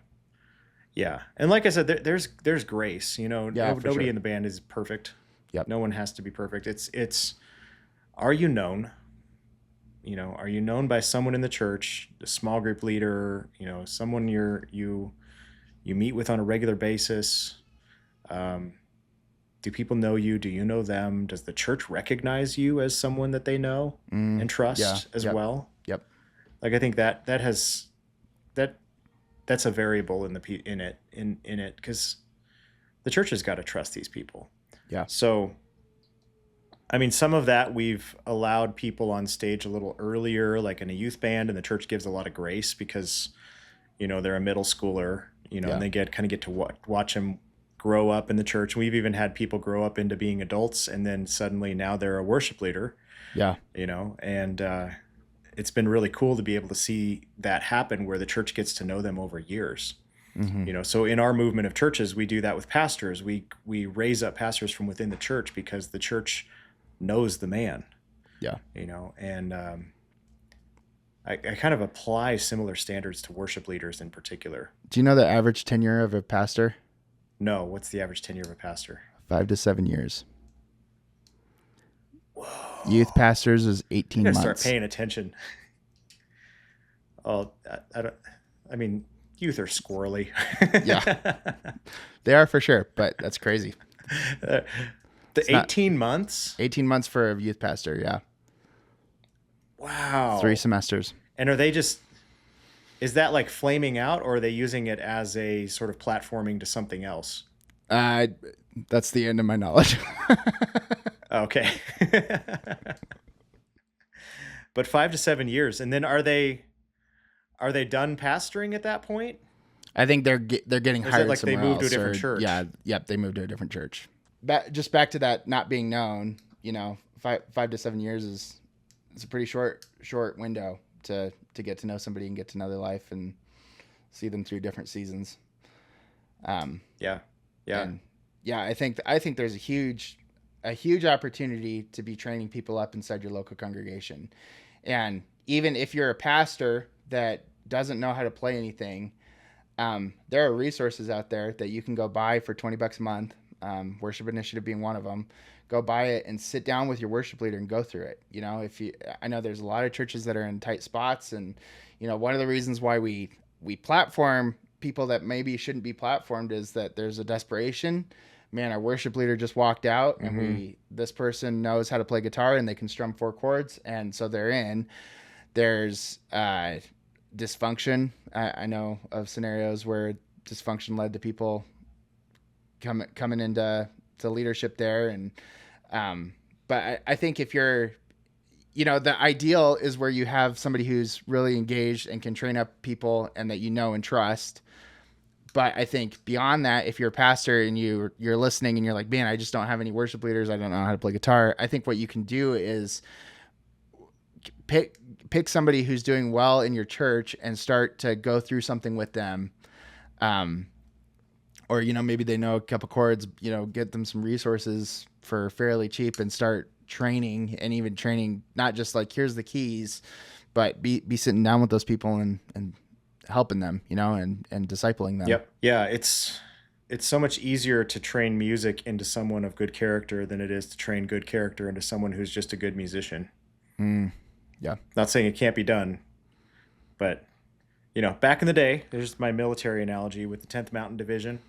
Yeah. And like I said, there's grace, nobody sure. in the band is perfect. Yep. No one has to be perfect. It's, are you known? Are you known by someone in the church, a small group leader, someone you meet with on a regular basis? Do people know you? Do you know them? Does the church recognize you as someone that they know and trust as well? Yep. Like, I think that's a variable in it because the church has got to trust these people. Yeah. So, I mean, some of that we've allowed people on stage a little earlier, like in a youth band, and the church gives a lot of grace because, they're a middle schooler, and they get to watch them grow up in the church. We've even had people grow up into being adults, and then suddenly now they're a worship leader. Yeah. And it's been really cool to be able to see that happen where the church gets to know them over years. Mm-hmm. So in our movement of churches, we do that with pastors. We raise up pastors from within the church because the church knows the man. Yeah. And I kind of apply similar standards to worship leaders in particular. Do you know the average tenure of a pastor? No. What's the average tenure of a pastor? 5 to 7 years. Whoa. Youth pastors is 18 months. Start paying attention. Oh, youth are squirrely. Yeah, they are for sure, but that's crazy. The 18 months? 18 months for a youth pastor, yeah. Wow. 3 semesters. And are they just Is that like flaming out, or are they using it as a sort of platforming to something else? Uh, that's the end of my knowledge. Okay. But 5 to 7 years, and then are they done pastoring at that point? I think they're getting Or is it hired like they somewhere moved to a else, different or yeah, church? yep, they moved to a different church. Just back to that not being known. 5 to 7 years is it's a pretty short window to get to know somebody and get to know their life and see them through different seasons. Yeah. Yeah. And yeah, I think there's a huge opportunity to be training people up inside your local congregation. And even if you're a pastor that doesn't know how to play anything, there are resources out there that you can go buy for $20 a month. Worship Initiative being one of them. Go buy it and sit down with your worship leader and go through it. I know there's a lot of churches that are in tight spots, and one of the reasons why we platform people that maybe shouldn't be platformed is that there's a desperation. Man, our worship leader just walked out, and this person knows how to play guitar and they can strum 4 chords, and so they're in. There's dysfunction. I know of scenarios where dysfunction led to people coming into leadership there, and but I think if you're, the ideal is where you have somebody who's really engaged and can train up people and that and trust. But I think beyond that, if you're a pastor and you're listening and you're like, man, I just don't have any worship leaders, I don't know how to play guitar. I think what you can do is pick somebody who's doing well in your church and start to go through something with them. Or, maybe they know a couple chords, get them some resources for fairly cheap and start training, and even training, not just like, here's the keys, but be sitting down with those people and helping them, and discipling them. Yep. Yeah. It's so much easier to train music into someone of good character than it is to train good character into someone who's just a good musician. Yeah. Not saying it can't be done, but back in the day, there's my military analogy with the 10th Mountain Division.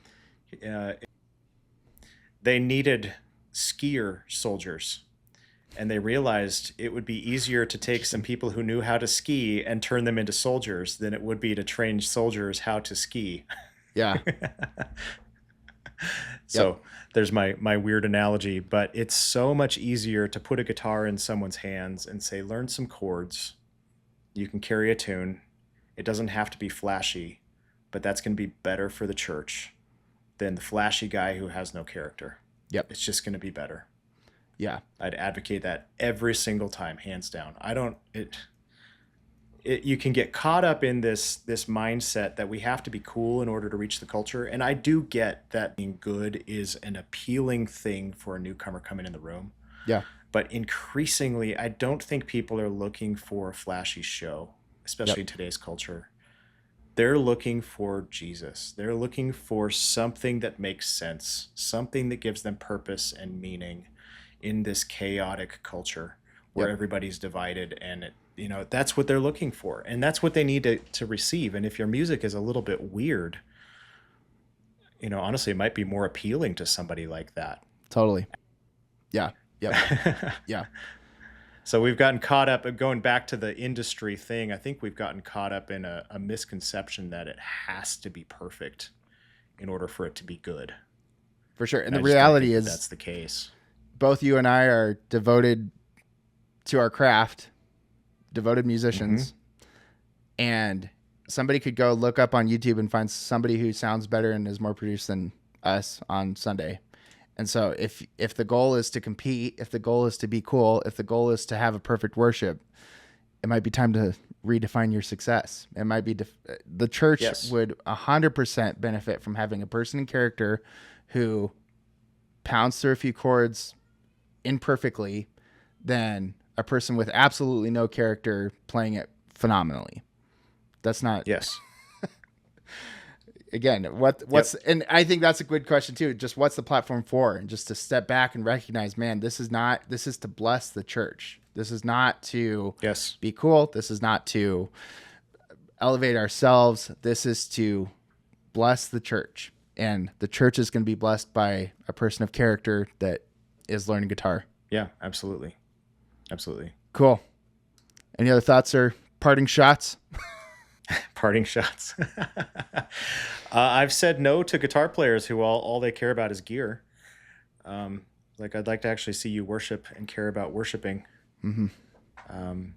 They needed skier soldiers, and they realized it would be easier to take some people who knew how to ski and turn them into soldiers than it would be to train soldiers how to ski. Yeah. So there's my weird analogy, but it's so much easier to put a guitar in someone's hands and say, learn some chords. You can carry a tune. It doesn't have to be flashy, but that's going to be better for the church than the flashy guy who has no character. Yep. It's just going to be better. Yeah. I'd advocate that every single time, hands down. You can get caught up in this mindset that we have to be cool in order to reach the culture. And I do get that being good is an appealing thing for a newcomer coming in the room. Yeah. But increasingly, I don't think people are looking for a flashy show, especially in today's culture. They're looking for Jesus. They're looking for something that makes sense, something that gives them purpose and meaning in this chaotic culture where everybody's divided, and that's what they're looking for, and that's what they need to receive. And if your music is a little bit weird, honestly, it might be more appealing to somebody like that. Totally. Yeah. Yep. Yeah. So we've gotten caught up, going back to the industry thing, I think we've gotten caught up in a misconception that it has to be perfect in order for it to be good. For sure. And the reality is that's the case. Both you and I are devoted to our craft, devoted musicians, and somebody could go look up on YouTube and find somebody who sounds better and is more produced than us on Sunday. And so if the goal is to compete, if the goal is to be cool, if the goal is to have a perfect worship, it might be time to redefine your success. It might be the church would 100% benefit from having a person in character who pounds through a few chords imperfectly than a person with absolutely no character playing it phenomenally. That's not. Yes. Again, what's and I think that's a good question too. Just what's the platform for, and just to step back and recognize, man, this is to bless the church. This is not to be cool. This is not to elevate ourselves. This is to bless the church, and the church is going to be blessed by a person of character that is learning guitar. Yeah, absolutely. Absolutely. Cool. Any other thoughts or parting shots? Parting shots. I've said no to guitar players who all they care about is gear. Um, like I'd like to actually see you worship and care about worshiping. Mm-hmm. Um,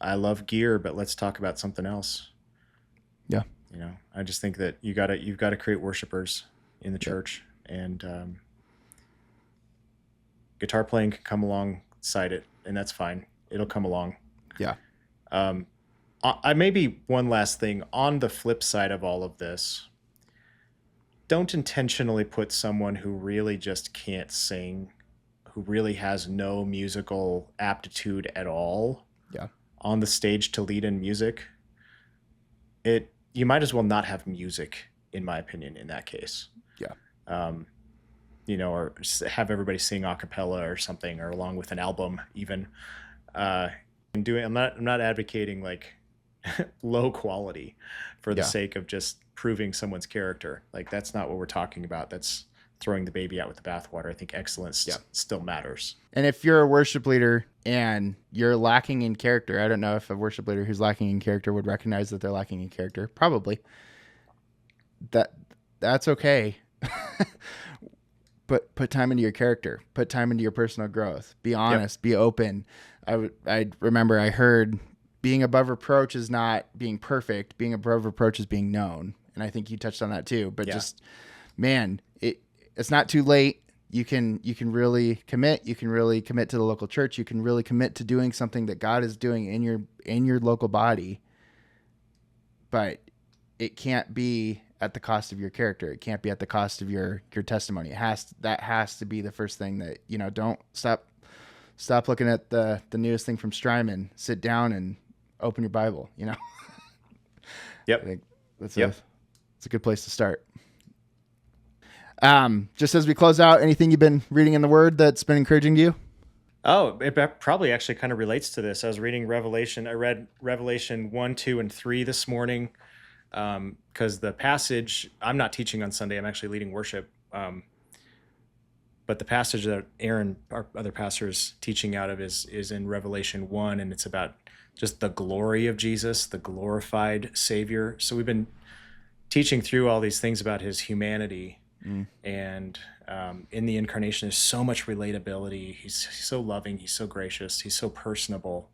I love gear, but let's talk about something else. Yeah. I just think that you've got to create worshipers in the Yep. church, and guitar playing can come alongside it, and that's fine. It'll come along. Yeah. I maybe one last thing on the flip side of all of this. Don't intentionally put someone who really just can't sing, who really has no musical aptitude at all, Yeah. on the stage to lead in music. You might as well not have music, in my opinion, in that case. Yeah. Um, or have everybody sing a cappella or something, or along with an album even. I'm not advocating like low quality for the Yeah. sake of just proving someone's character. Like that's not what we're talking about. That's throwing the baby out with the bathwater. I think excellence still matters. And if you're a worship leader and you're lacking in character, I don't know if a worship leader who's lacking in character would recognize that they're lacking in character. Probably. That's okay. But put time into your character. Put time into your personal growth. Be honest. Be open. I remember I heard being above reproach is not being perfect. Being above reproach is being known. And I think you touched on that too. But just, man, it's not too late. You can really commit. You can really commit to the local church. You can really commit to doing something that God is doing in your local body. But it can't be at the cost of your character. It can't be at the cost of your testimony. That has to be the first thing that, don't stop looking at the newest thing from Strymon. Sit down and open your Bible, Yep. I think it's a good place to start. Just as we close out, anything you've been reading in the Word that's been encouraging to you? Oh, it probably actually kind of relates to this. I was reading Revelation. I read Revelation 1, 2, and 3 this morning because the passage, I'm not teaching on Sunday. I'm actually leading worship. But the passage that Aaron, our other pastor, is teaching out of is in Revelation 1, and it's about just the glory of Jesus, the glorified Savior. So we've been teaching through all these things about his humanity. And in the incarnation, there's so much relatability. He's so loving. He's so gracious. He's so personable.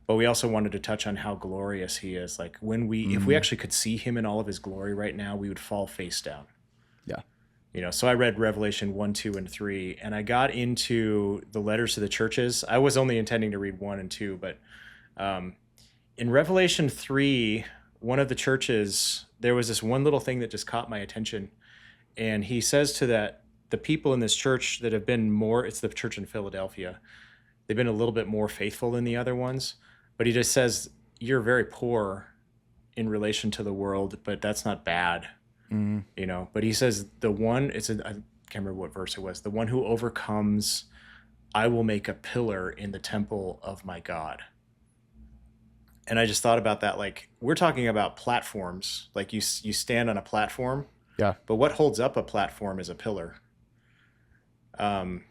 But we also wanted to touch on how glorious he is. Like if we actually could see him in all of his glory right now, we would fall face down. Yeah. So I read Revelation 1, 2, and 3, and I got into the letters to the churches. I was only intending to read 1 and 2, but in Revelation 3, one of the churches, there was this one little thing that just caught my attention. And he says the people in this church that have been it's the church in Philadelphia, they've been a little bit more faithful than the other ones. But he just says, you're very poor in relation to the world, but that's not bad. But he says I can't remember what verse it was. The one who overcomes, I will make a pillar in the temple of my God. And I just thought about that. Like, we're talking about platforms. Like you stand on a platform. Yeah. But what holds up a platform is a pillar. And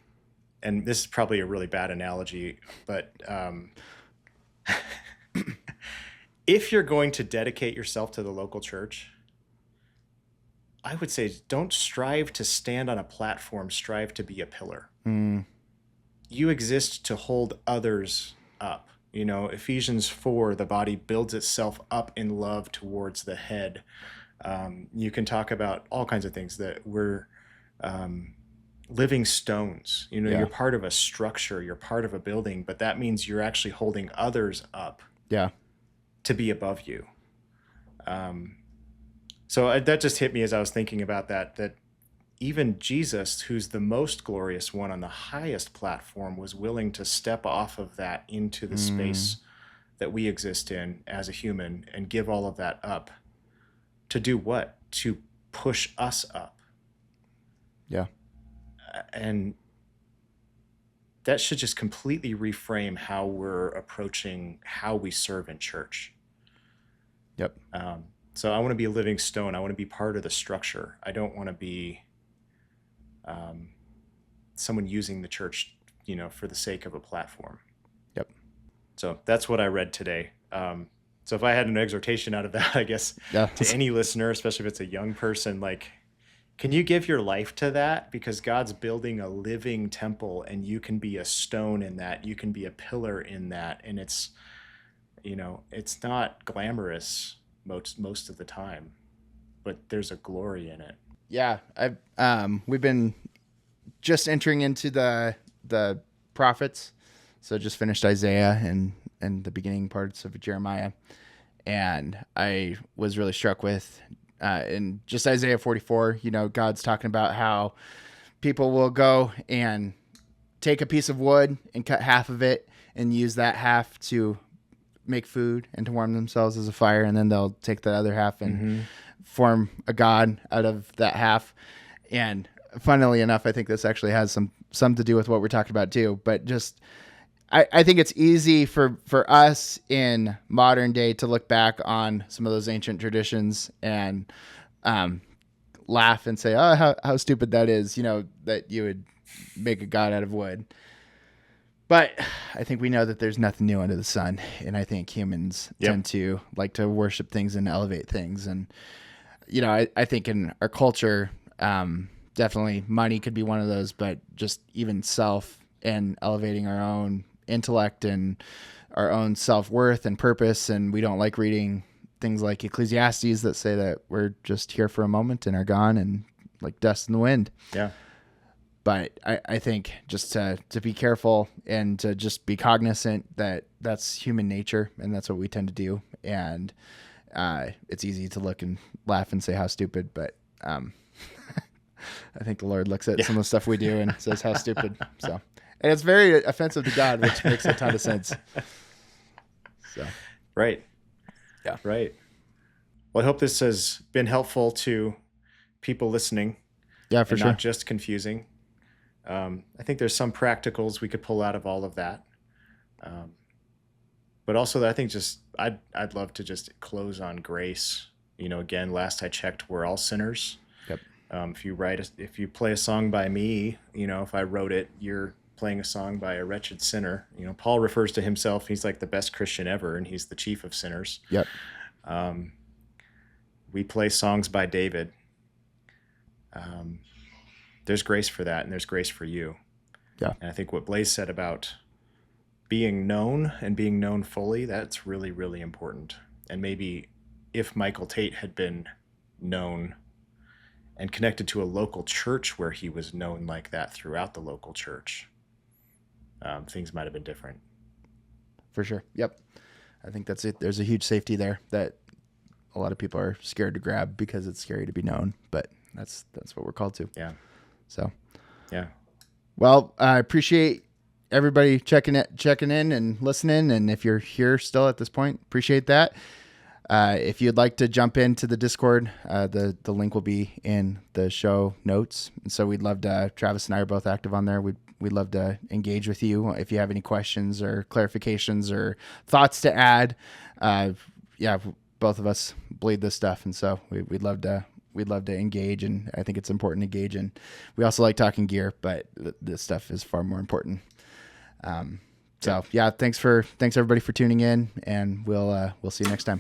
this is probably a really bad analogy, but if you're going to dedicate yourself to the local church, I would say don't strive to stand on a platform, strive to be a pillar. You exist to hold others up. Ephesians 4, the body builds itself up in love towards the head. You can talk about all kinds of things that we're living stones. You're part of a structure, you're part of a building, but that means you're actually holding others up to be above you. So that just hit me as I was thinking about that even Jesus, who's the most glorious one on the highest platform, was willing to step off of that into the space that we exist in as a human and give all of that up. To do what? To push us up. Yeah. And that should just completely reframe how we're approaching how we serve in church. Yep. So I want to be a living stone. I want to be part of the structure. I don't want to be someone using the church, for the sake of a platform. Yep. So that's what I read today. So if I had an exhortation out of that, I guess Yeah. to any listener, especially if it's a young person, like, can you give your life to that? Because God's building a living temple, and you can be a stone in that. You can be a pillar in that. And it's, it's not glamorous most of the time, but there's a glory in it. Yeah. We've been just entering into the prophets. So just finished Isaiah and the beginning parts of Jeremiah. And I was really struck with in just Isaiah 44, God's talking about how people will go and take a piece of wood and cut half of it and use that half to make food and to warm themselves as a fire. And then they'll take the other half and form a god out of that half. And funnily enough, I think this actually has some to do with what we're talking about too, but just, I think it's easy for us in modern day to look back on some of those ancient traditions and laugh and say, oh, how stupid that is, that you would make a god out of wood. But I think we know that there's nothing new under the sun. And I think humans tend to like to worship things and elevate things. And, I think in our culture, definitely money could be one of those, but just even self and elevating our own intellect and our own self-worth and purpose. And we don't like reading things like Ecclesiastes that say that we're just here for a moment and are gone and like dust in the wind. Yeah. But I think just to be careful and to just be cognizant that that's human nature and that's what we tend to do. And it's easy to look and laugh and say how stupid, but I think the Lord looks at some of the stuff we do and says how stupid. So. And it's very offensive to God, which makes a ton of sense. So, right. Yeah. Right. Well, I hope this has been helpful to people listening. Yeah, for sure. Not just confusing. I think there's some practicals we could pull out of all of that. But also I think I'd love to just close on grace. Again, last I checked, we're all sinners. Yep. If you play a song by me, if I wrote it, you're playing a song by a wretched sinner. Paul refers to himself, he's like the best Christian ever, and he's the chief of sinners. Yep. We play songs by David. There's grace for that, and there's grace for you. Yeah. And I think what Blaise said about being known and being known fully, that's really, really important. And maybe if Michael Tate had been known and connected to a local church where he was known like that throughout the local church, things might have been different. For sure. Yep. I think that's it. There's a huge safety there that a lot of people are scared to grab because it's scary to be known, but that's what we're called to. Yeah. So, yeah. Well, I appreciate everybody checking in and listening. And if you're here still at this point, appreciate that. If you'd like to jump into the Discord, the link will be in the show notes. And so we'd love to, Travis and I are both active on there. We'd love to engage with you if you have any questions or clarifications or thoughts to add. Both of us bleed this stuff. And so we'd love to engage. And I think it's important to engage. And we also like talking gear, but this stuff is far more important. Thanks everybody for tuning in, and we'll see you next time.